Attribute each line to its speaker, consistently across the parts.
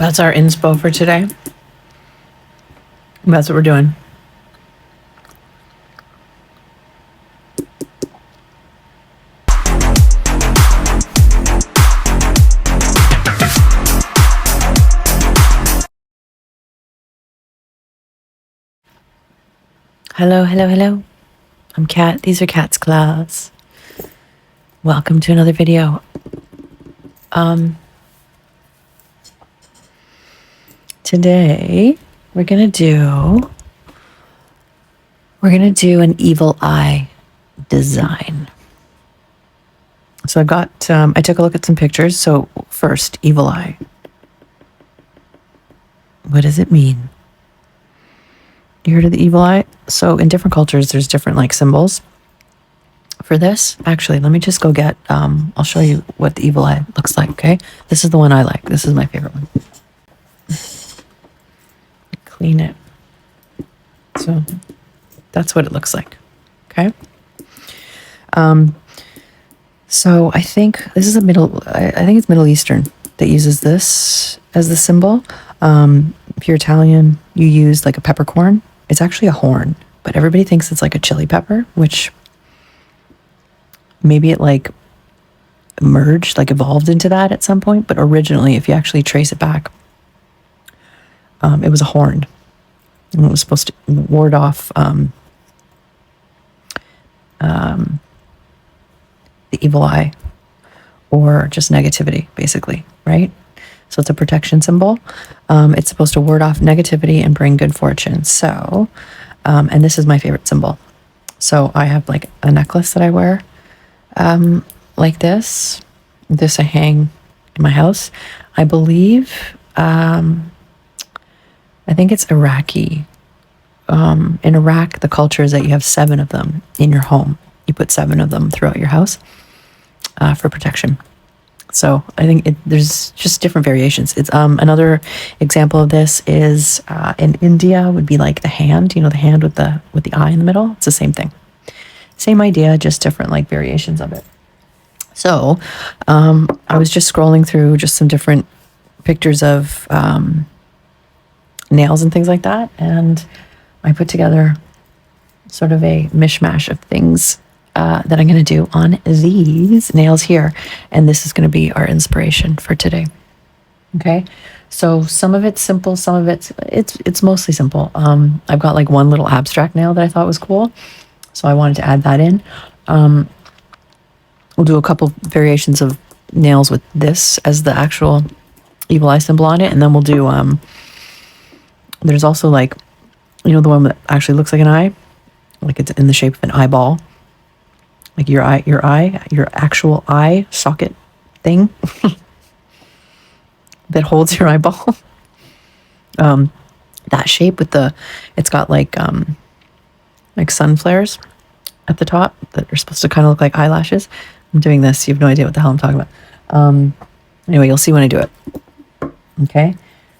Speaker 1: That's our inspo for today. That's what we're doing. Hello, hello, hello. I'm Kat. These are CatsClaws. Welcome to another video. Today we're gonna do an evil eye design. So I took a look at some pictures. So first, evil eye. What does it mean? You heard of the evil eye? So in different cultures, there's different like symbols for this. Actually, let me just go get, I'll show you what the evil eye looks like, okay? This is the one I like. This is my favorite one. Clean it. So that's what it looks like, okay? So I think this is I think it's Middle Eastern that uses this as the symbol. If you're Italian, you use like a peppercorn. It's actually a horn, but everybody thinks it's like a chili pepper, which maybe it like merged, like evolved into that at some point. But originally, if you actually trace it back, it was a horn. And it was supposed to ward off the evil eye or just negativity, basically, right? So it's a protection symbol. It's supposed to ward off negativity and bring good fortune. So, and this is my favorite symbol. So I have like a necklace that I wear like this. This I hang in my house. I believe, I think it's Iraqi. In Iraq, the culture is that you have 7 of them in your home. You put 7 of them throughout your house for protection. So I think there's just different variations. It's another example of this is in India would be like the hand, you know, the hand with the eye in the middle. It's the same thing. Same idea, just different like variations of it. So I was just scrolling through just some different pictures of nails and things like that, and I put together sort of a mishmash of things that I'm going to do on these nails here, and this is going to be our inspiration for today. Okay, so some of it's simple, some of it's mostly simple. I've got like one little abstract nail that I thought was cool, so I wanted to add that in. We'll do a couple variations of nails with this as the actual evil eye symbol on it, and then we'll do there's also like, you know, the one that actually looks like an eye, like it's in the shape of an eyeball, like your actual eye socket thing that holds your eyeball. That shape with it's got like sun flares at the top that are supposed to kind of look like eyelashes. I'm doing this. You have no idea what the hell I'm talking about. Anyway, you'll see when I do it. Okay.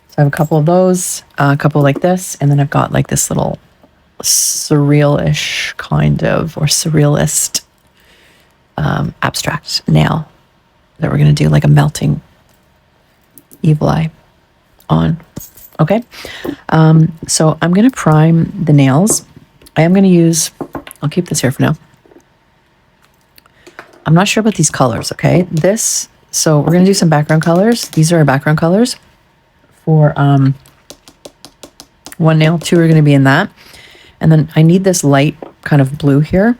Speaker 1: So I have a couple of those, a couple like this, and then I've got like this little surreal-ish kind of, or surrealist abstract nail that we're going to do like a melting evil eye on. Okay. So I'm going to prime the nails. I am going to use, I'll keep this here for now. I'm not sure about these colors, okay? So we're going to do some background colors. These are our background colors for one nail. 2 are going to be in that. And then I need this light kind of blue here.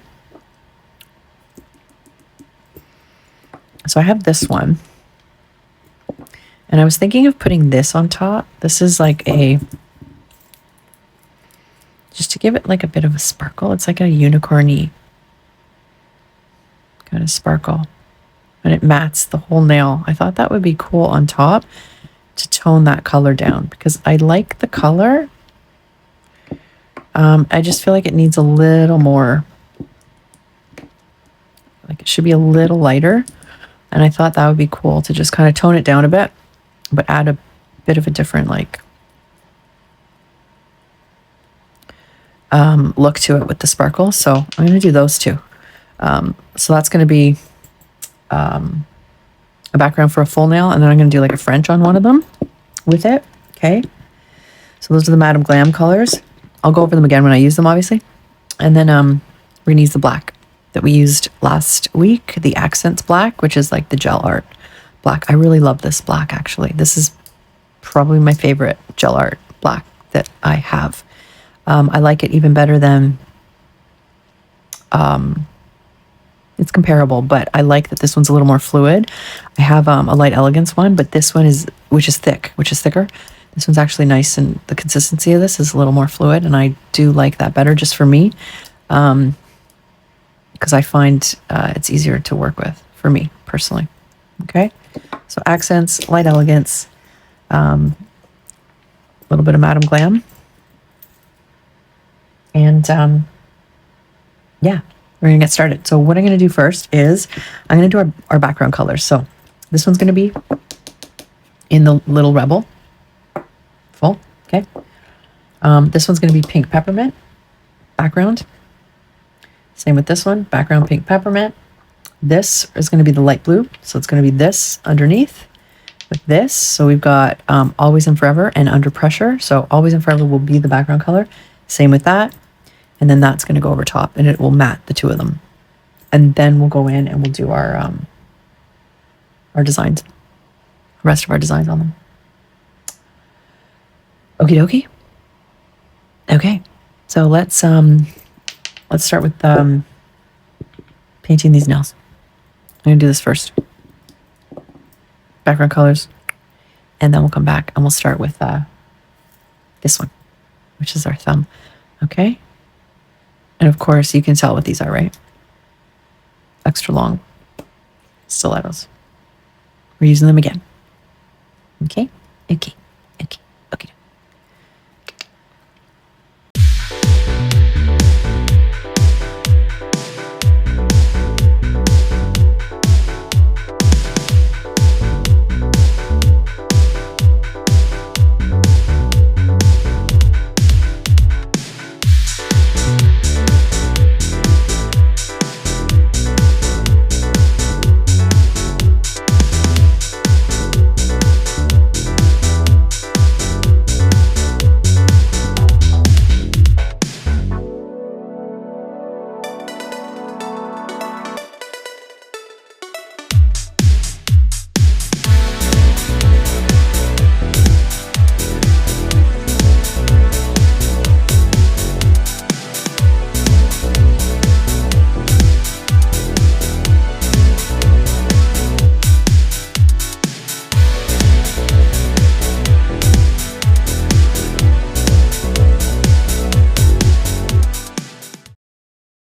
Speaker 1: So I have this one. And I was thinking of putting this on top. This is like just to give it like a bit of a sparkle. It's like a unicorny kind of sparkle. And it mats the whole nail. I thought that would be cool on top to tone that color down, because I like the color. I just feel like it needs a little more, like it should be a little lighter. And I thought that would be cool to just kind of tone it down a bit, but add a bit of a different like look to it with the sparkle. So I'm going to do those 2. So that's going to be a background for a full nail, and then I'm going to do like a French on one of them. with it. Okay. So those are the Madame Glam colors. I'll go over them again when I use them, obviously. And then we're gonna use the black that we used last week, the AKZENTZ Black, which is like the gel art black. I really love this black, actually. This is probably my favorite gel art black that I have. I like it even better than, it's comparable, but I like that this one's a little more fluid. I have a light elegance one, but this one is, which is thicker. This one's actually nice, and the consistency of this is a little more fluid, and I do like that better just for me, because I find it's easier to work with for me personally. Okay, so AKZENTZ, light elegance, a little bit of Madame Glam, and yeah, we're gonna get started. So what I'm gonna do first is I'm gonna do our background colors. So this one's gonna be in the Little Rebel full. Okay, this one's gonna be pink peppermint background. Same with this one, background pink peppermint. This is gonna be the light blue, so it's gonna be this underneath with this. So we've got Always and Forever and Under Pressure. So Always and Forever will be the background color. Same with that. And then that's going to go over top, and it will matte the two of them. And then we'll go in and we'll do our designs, the rest of our designs on them. Okie dokie. Okay, so let's start with painting these nails. I'm going to do this first. Background colors, and then we'll come back and we'll start with this one, which is our thumb. Okay. And of course, you can tell what these are, right? Extra long stilettos. We're using them again. Okay? Okay. Okay. Okay.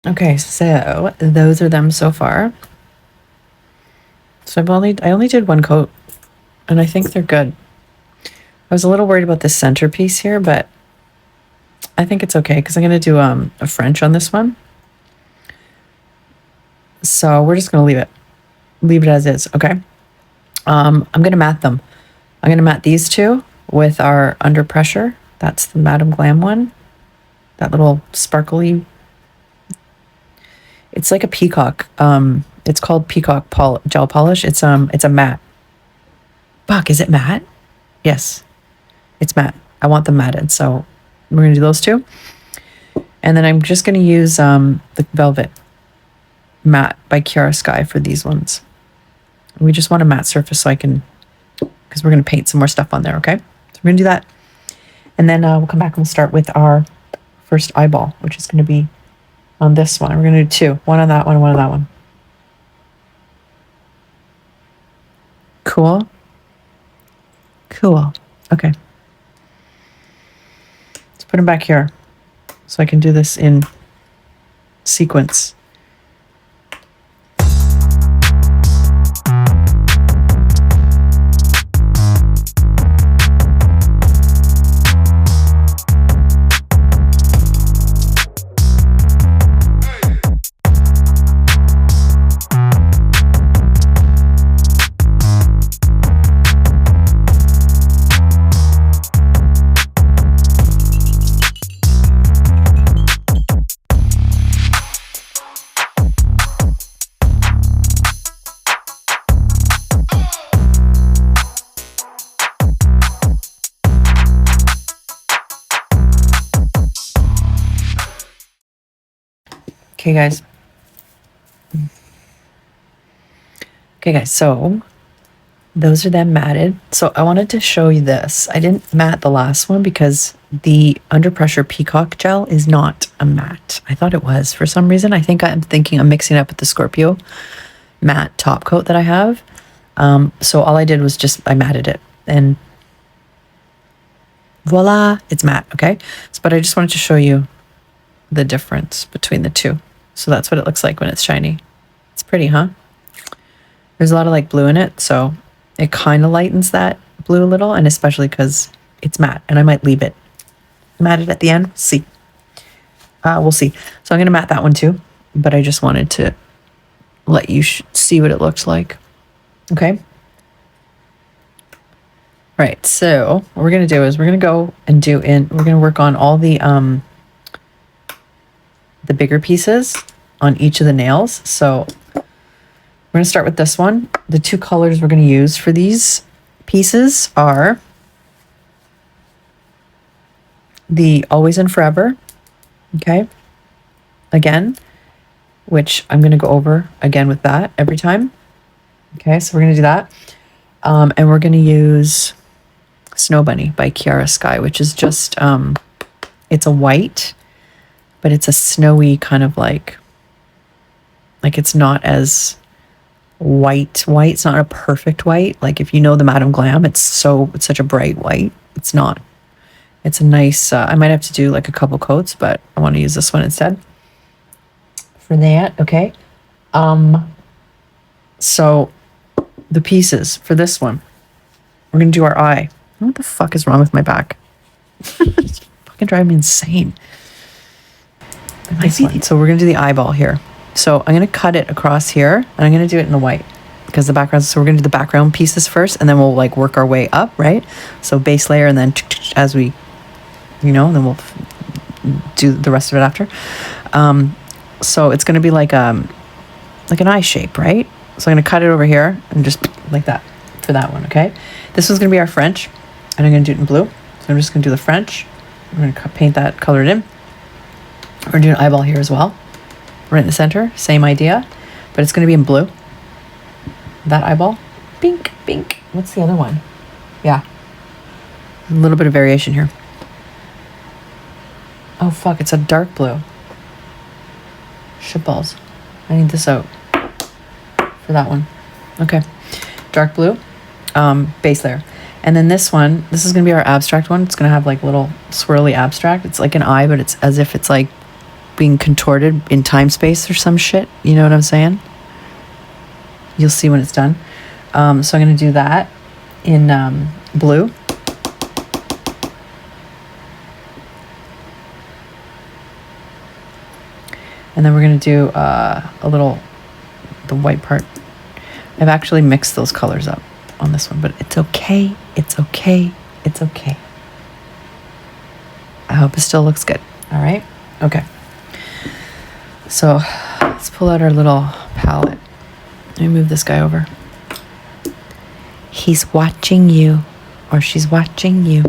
Speaker 1: Okay, so those are them so far. So I only did one coat, and I think they're good. I was a little worried about this centerpiece here, but I think it's okay because I'm going to do a French on this one. So we're just going to leave it as is. Okay. I'm going to matte them. I'm going to matte these two with our Under Pressure. That's the Madame Glam one. That little sparkly. It's like a peacock. It's called peacock gel polish. It's a matte. Fuck, is it matte? Yes, it's matte. I want them matted, so we're gonna do those two. And then I'm just gonna use the Velvet Matte by KIARA Sky for these ones. We just want a matte surface so I can, because we're gonna paint some more stuff on there. Okay, so we're gonna do that, and then we'll come back and we'll start with our first eyeball, which is gonna be on this one. We're gonna do two. One on that one, one on that one. Cool. Cool. Okay. Let's put them back here so I can do this in sequence. Okay, guys. Okay, guys. So those are them matted. So I wanted to show you this. I didn't matte the last one because the Under Pressure Peacock Gel is not a matte. I thought it was for some reason. I think I'm mixing it up with the Scorpio matte top coat that I have. So all I did was I matted it and voila, it's matte. Okay. So, but I just wanted to show you the difference between the two. So that's what it looks like when it's shiny. It's pretty, huh? There's a lot of like blue in it, so it kind of lightens that blue a little, and especially because it's matte, and I might leave it matted at the end. See. We'll see. So I'm going to matte that one too, but I just wanted to let you see what it looks like. Okay. All right. So what we're going to do is we're going to go and we're going to work on all the bigger pieces on each of the nails. So we're going to start with this one. The two colors we're going to use for these pieces are the Always and Forever. Okay. Again, which I'm going to go over again with that every time. Okay. So we're going to do that. And we're going to use Snow Bunny by KIARA Sky, which is just, it's a white, but it's a snowy kind of like it's not as white. It's not a perfect white. Like if you know the Madame Glam, it's such a bright white. It's not. It's a nice, I might have to do like a couple coats, but I want to use this one instead for that. Okay. So the pieces for this one, we're going to do our eye. What the fuck is wrong with my back? It's fucking driving me insane. So we're going to do the eyeball here. So I'm going to cut it across here, and I'm going to do it in the white because the background. So we're going to do the background pieces first, and then we'll like work our way up, right? So base layer, and then as we, then we'll do the rest of it after. So it's going to be like an eye shape, right? So I'm going to cut it over here and just like that for that one, okay? This one's going to be our French, and I'm going to do it in blue. So I'm just going to do the French. I'm going to paint that colored in. We're going to do an eyeball here as well. Right in the center, same idea, but it's going to be in blue. That eyeball. Pink, pink. What's the other one? Yeah. A little bit of variation here. Oh, fuck, it's a dark blue. Shitballs. I need this out for that one. Okay. Dark blue, base layer. And then this one, this is going to be our abstract one. It's going to have like little swirly abstract. It's like an eye, but it's as if it's like being contorted in time space or some shit. You know what I'm saying? You'll see when it's done. So I'm going to do that in blue. And then we're going to do the white part. I've actually mixed those colors up on this one, but it's okay. It's okay. It's okay. I hope it still looks good. All right. Okay. So let's pull out our little palette. Let me move this guy over. He's watching you, or she's watching you.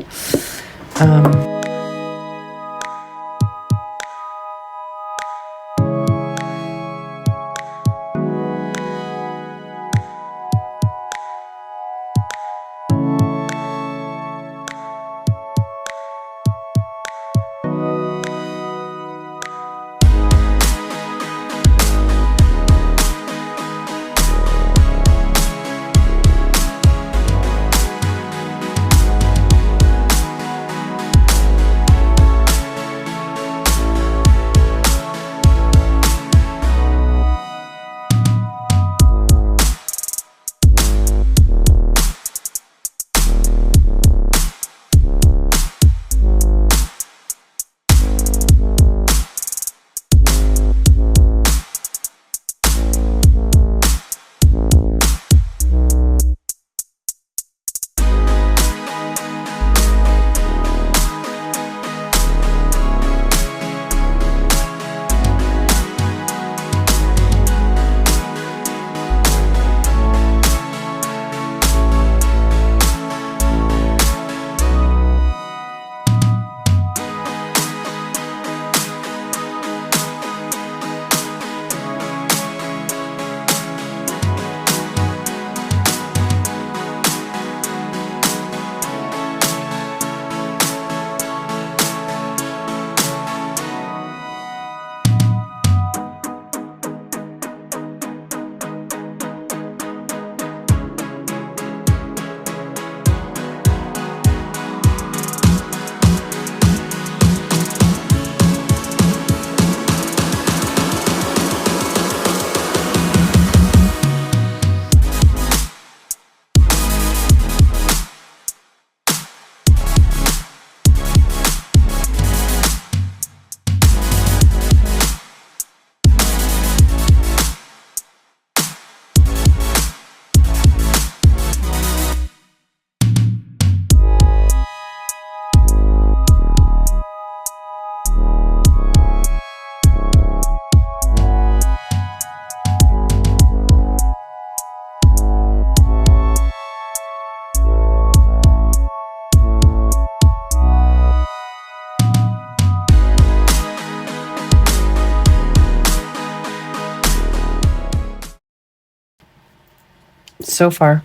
Speaker 1: so far.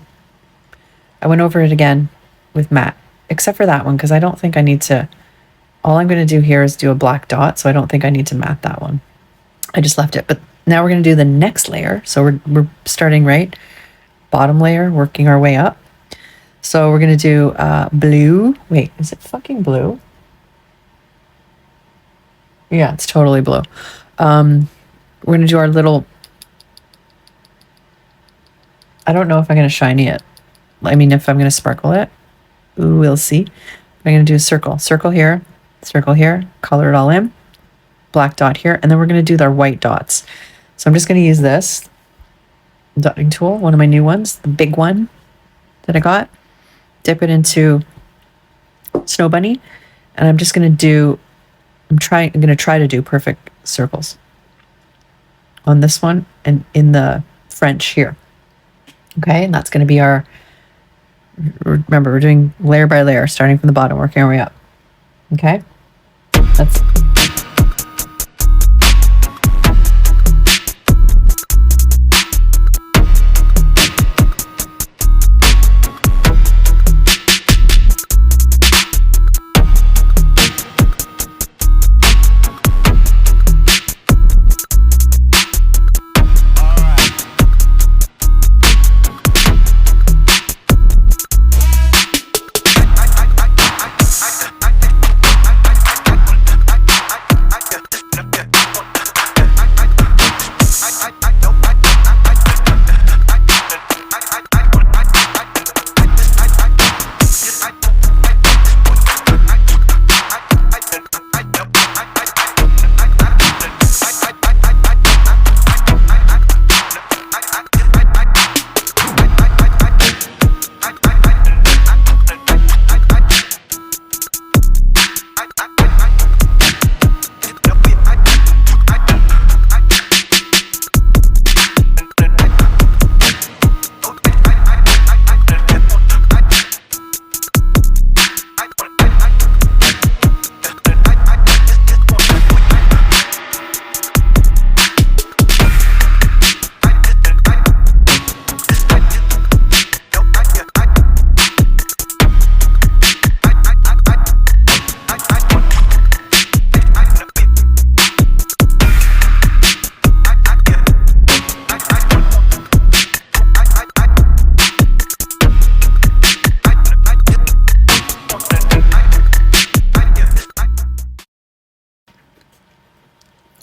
Speaker 1: I went over it again with matte, except for that one, because I don't think I need to. All I'm going to do here is do a black dot, so I don't think I need to matte that one. I just left it. But now we're going to do the next layer. So we're starting right, bottom layer, working our way up. So we're going to do blue. Wait, is it fucking blue? Yeah, it's totally blue. We're going to do our little... I don't know if I'm going to shiny it. I mean, if I'm going to sparkle it. Ooh, we'll see. I'm going to do a circle. Circle here, color it all in. Black dot here, and then we're going to do our white dots. So I'm just going to use this dotting tool, one of my new ones, the big one that I got. Dip it into Snow Bunny, and I'm just going to do... I'm going to try to do perfect circles on this one and in the French here. Okay, and that's going to be our... Remember, we're doing layer by layer, starting from the bottom, working our way up. Okay, that's...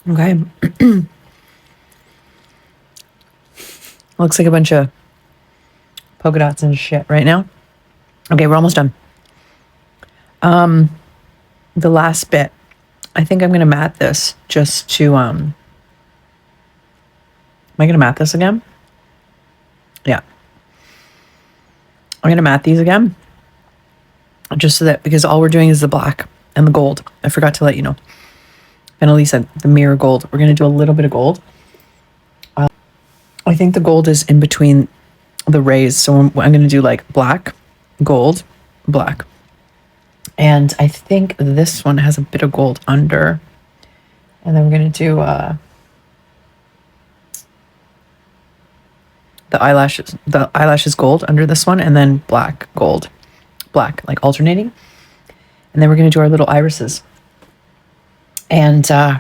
Speaker 1: Okay. Looks like a bunch of polka dots and shit right now. Okay, we're almost done. The last bit, I think I'm gonna matte this just to am I gonna matte this again? Yeah. I'm gonna matte these again. Just so that, because all we're doing is the black and the gold. I forgot to let you know. VENALISA, the mirror gold. We're going to do a little bit of gold. I think the gold is in between the rays. So I'm going to do like black, gold, black. And I think this one has a bit of gold under. And then we're going to do the eyelashes. The eyelashes gold under this one. And then black, gold, black, like alternating. And then we're going to do our little irises. And I'm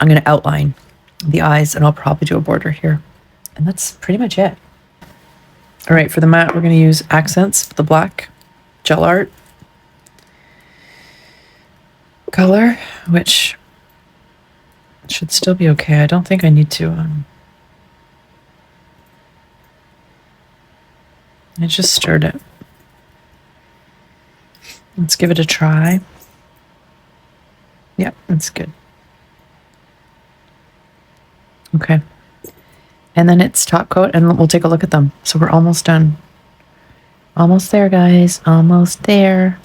Speaker 1: going to outline the eyes, and I'll probably do a border here. And that's pretty much it. All right, for the matte, we're going to use AKZENTZ, the black gel art color, which should still be okay. I don't think I need to... I just stirred it. Let's give it a try. Yeah, that's good. Okay. And then it's top coat, and we'll take a look at them. So we're almost done. Almost there, guys. Almost there.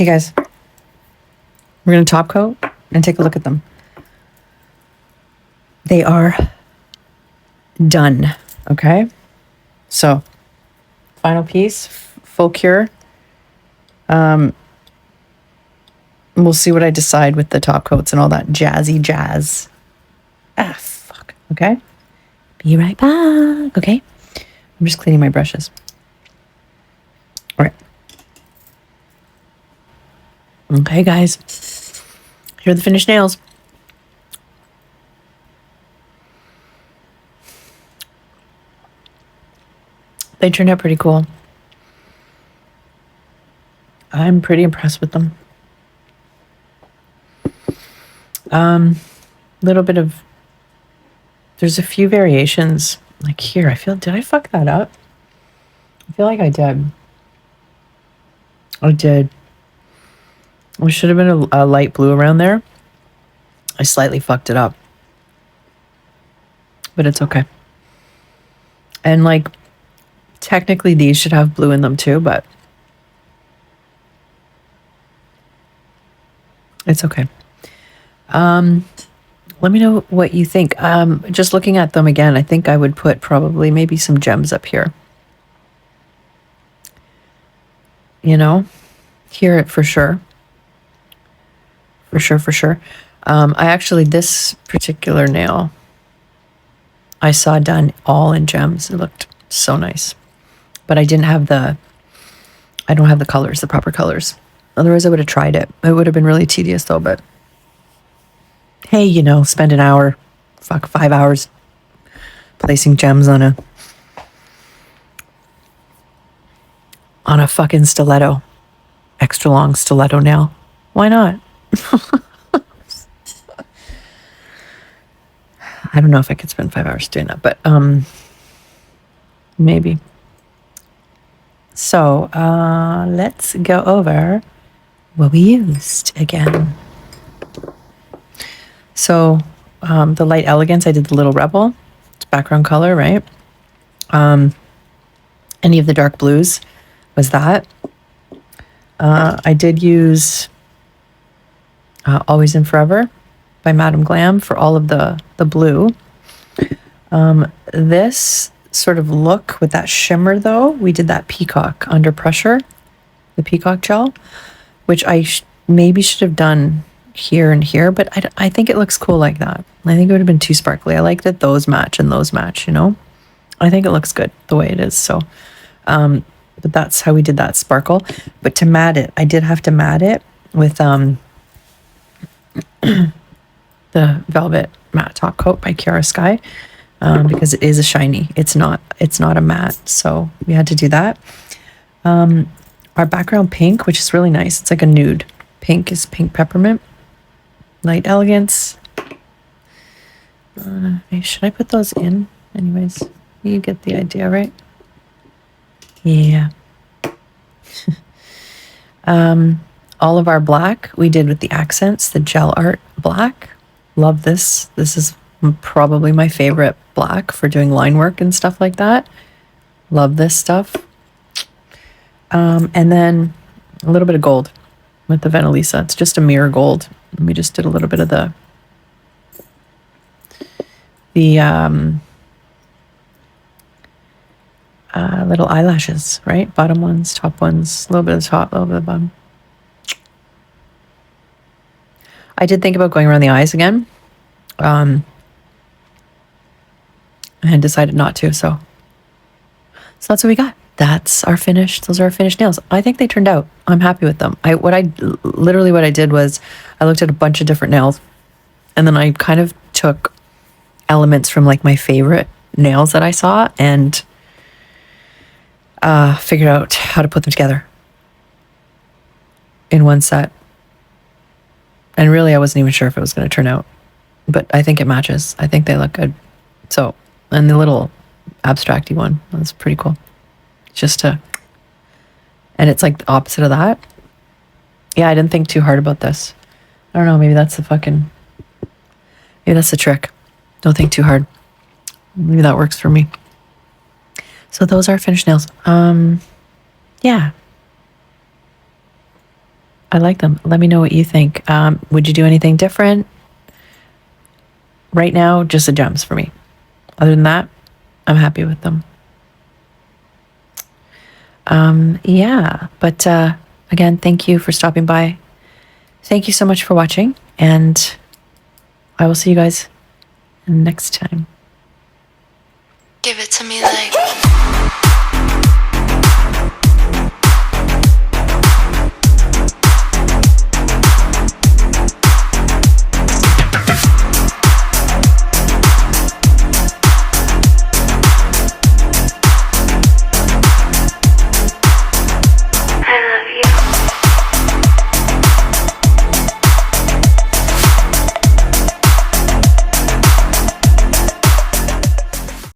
Speaker 1: Okay, guys. We're going to top coat and take a look at them. They are done. Okay. So, final piece, full cure. We'll see what I decide with the top coats and all that jazzy jazz. Ah, fuck. Okay. Be right back. Okay. I'm just cleaning my brushes. All right. Okay, guys. Here are the finished nails. They turned out pretty cool. I'm pretty impressed with them. Little bit of, there's a few variations like here. I feel, did I fuck that up? I feel like I did. I did. There should have been a light blue around there. I slightly fucked it up, but it's okay. And like, technically these should have blue in them too, but it's okay. Let me know what you think. Just looking at them again, I think I would put probably maybe some gems up here. You know, here for sure. For sure. I actually, this particular nail, I saw done all in gems. It looked so nice. But I don't have the colors, the proper colors. Otherwise I would have tried it. It would have been really tedious though, but hey, you know, spend an hour, 5 hours placing gems on a fucking stiletto. Extra long stiletto nail. Why not? I don't know if I could spend 5 hours doing that, but maybe. So let's go over what we used again. So the light elegance, I did the little rebel. It's background color, right? Any of the dark blues was that. I did use Always and Forever by Madame Glam for all of the blue. This sort of look with that shimmer though, we did that peacock under pressure, the peacock gel, which I maybe should have done here and here, but I think it looks cool like that. I think it would have been too sparkly. I like that those match and those match, you know? I think it looks good the way it is. So, but that's how we did that sparkle. But to matte it, I did have to matte it with the Velvet Matte Top Coat by KIARA Sky, because it is a shiny. It's not a matte, so we had to do that. Our background pink, which is really nice. It's like a nude. Pink is Pink Peppermint. Light Elegance. Should I put those in? Anyways, you get the idea, right? Yeah. All of our black we did with the AKZENTZ, the Gel Art Black. Love this. This is probably my favorite black for doing line work and stuff like that. Love this stuff. And then a little bit of gold with the VENALISA. It's just a mirror gold. And we just did a little bit of the little eyelashes, right? Bottom ones, top ones, a little bit of the top, a little bit of the bottom. I did think about going around the eyes again, and decided not to. So that's what we got. That's our finished. Those are our finished nails. I think they turned out. I'm happy with them. What I did was I looked at a bunch of different nails, and then I kind of took elements from like my favorite nails that I saw and figured out how to put them together in one set. And really, I wasn't even sure if it was going to turn out, but I think it matches. I think they look good. So, and the little abstracty one, that's pretty cool. And it's like the opposite of that. Yeah, I didn't think too hard about this. I don't know, maybe that's the trick. Don't think too hard. Maybe that works for me. So those are finished nails. Yeah. I like them. Let me know what you think. Would you do anything different? Right now, just the gems for me. Other than that, I'm happy with them. Yeah, but again, thank you for stopping by. Thank you so much for watching, and I will see you guys next time.
Speaker 2: Give it to me like